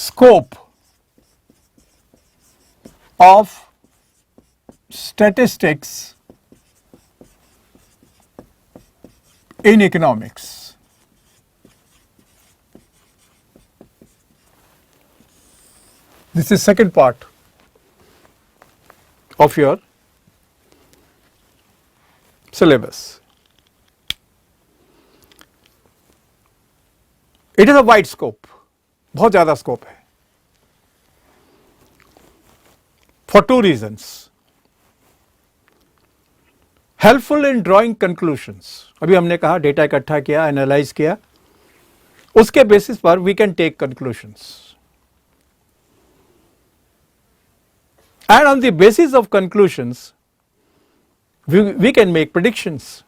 scope of statistics in economics. This is second part of your syllabus. It is a wide scope, बहुत ज़्यादा scope है, for two reasons. Helpful in drawing conclusions. अभी हमने कहा data इकट्ठा किया, analyse किया, उसके बेसिस पर we can take conclusions, and on the basis of conclusions we can make predictions.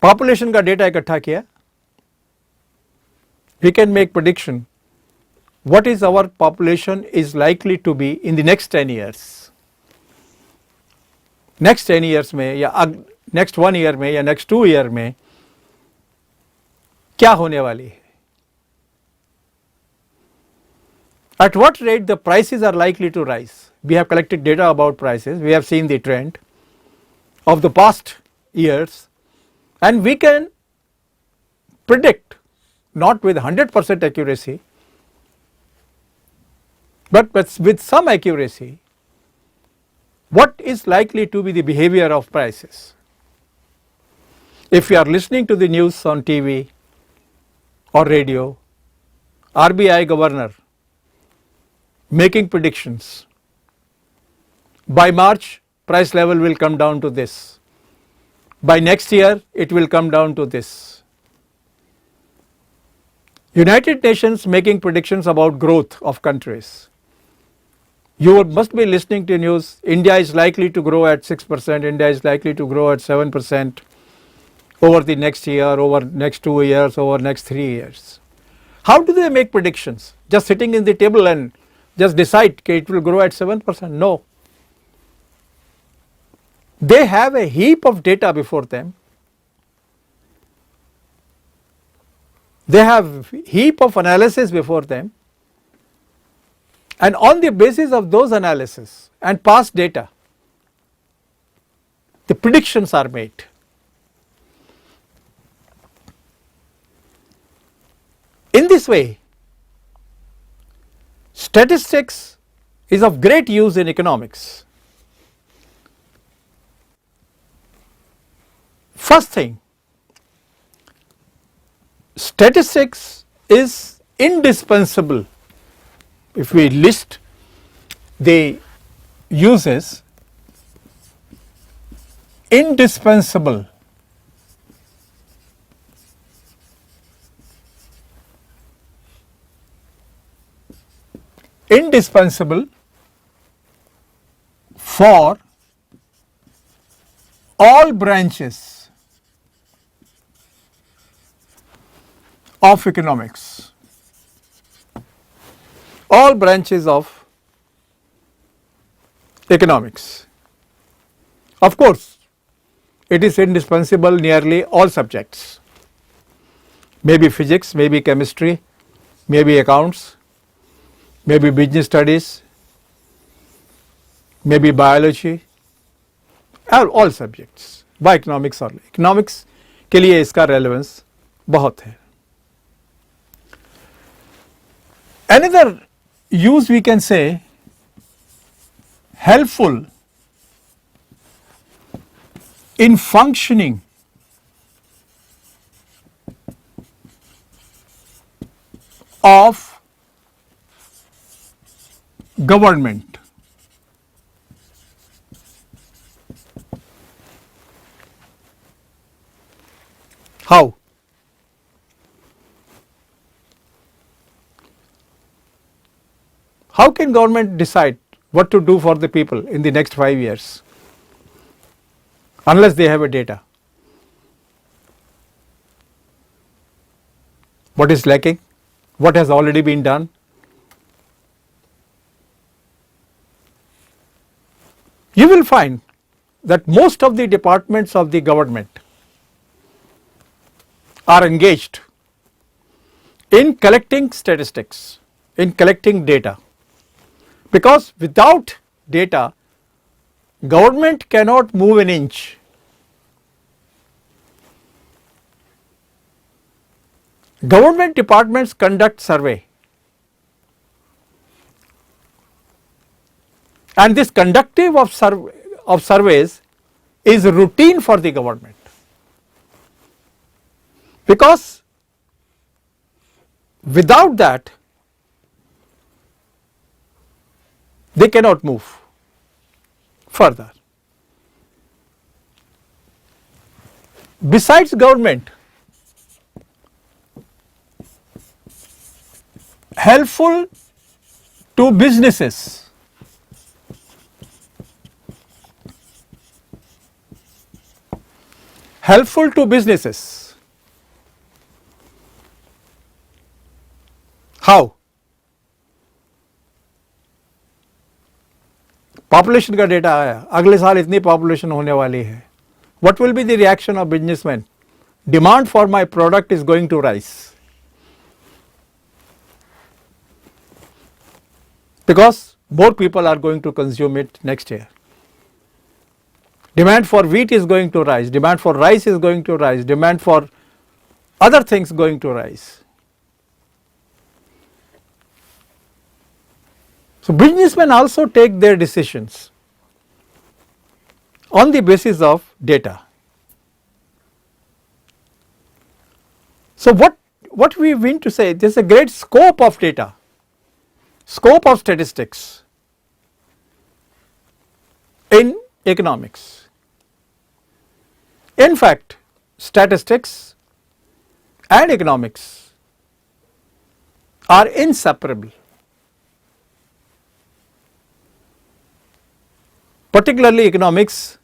Population का डेटा इकट्ठा किया, we can make prediction what is our population is likely to be in the next 10 years. Next 10 years में या next 1 year में या next 2 year में क्या होने वाली है. At what rate the prices are likely to rise. We have collected data about prices, we have seen the trend of the past years, and we can predict, not with 100% accuracy, but with some accuracy, what is likely to be the behavior of prices. If you are listening to the news on TV or radio, RBI governor making predictions, by March price level will come down to this, by next year it will come down to this. United Nations making predictions about growth of countries. You must be listening to news, India is likely to grow at 6%, India is likely to grow at 7% over the next year, over next 2 years, over next 3 years. How do they make predictions? Just sitting in the table and just decide that it will grow at 7%? No. They have a heap of data before them. They have heap of analysis before them, and on the basis of those analysis and past data, the predictions are made. In this way, statistics is of great use in economics. First thing, statistics is indispensable. If we list the uses, indispensable for all branches of economics, all branches of economics. Of course, it is indispensable nearly all subjects, maybe physics, maybe chemistry, maybe accounts, maybe business studies, maybe biology, all subjects, by economics or economics के लिए इसका relevance बहुत है. Another use we can say helpful in functioning of government. How? How can government decide what to do for the people in the next 5 years unless they have a data? What is lacking? What has already been done? You will find that most of the departments of the government are engaged in collecting statistics, in collecting data, because without data government cannot move an inch. Government departments conduct survey, and this conductive of surveys is routine for the government, because without that they cannot move further. Besides government, helpful to businesses, helpful to businesses. How? Population का data आया, अगले साल इतनी population होने वाली है. What will be the reaction of businessmen? Demand for my product is going to rise, because more people are going to consume it next year. Demand for wheat is going to rise, demand for rice is going to rise, demand for other things going to rise. So businessmen also take their decisions on the basis of data. So what we mean to say, there is a great scope of data, scope of statistics in economics. In fact, statistics and economics are inseparable. Particularly economics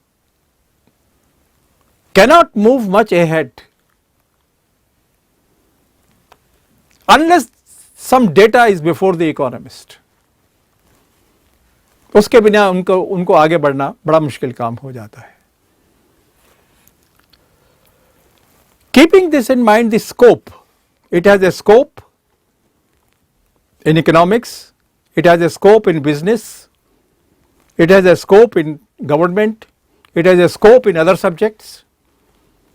cannot move much ahead unless some data is before the economist. उसके बिना उनको आगे बढ़ना बड़ा मुश्किल काम हो जाता है. Keeping this in mind, the scope, it has a scope in economics, it has a scope in business, it has a scope in government, it has a scope in other subjects.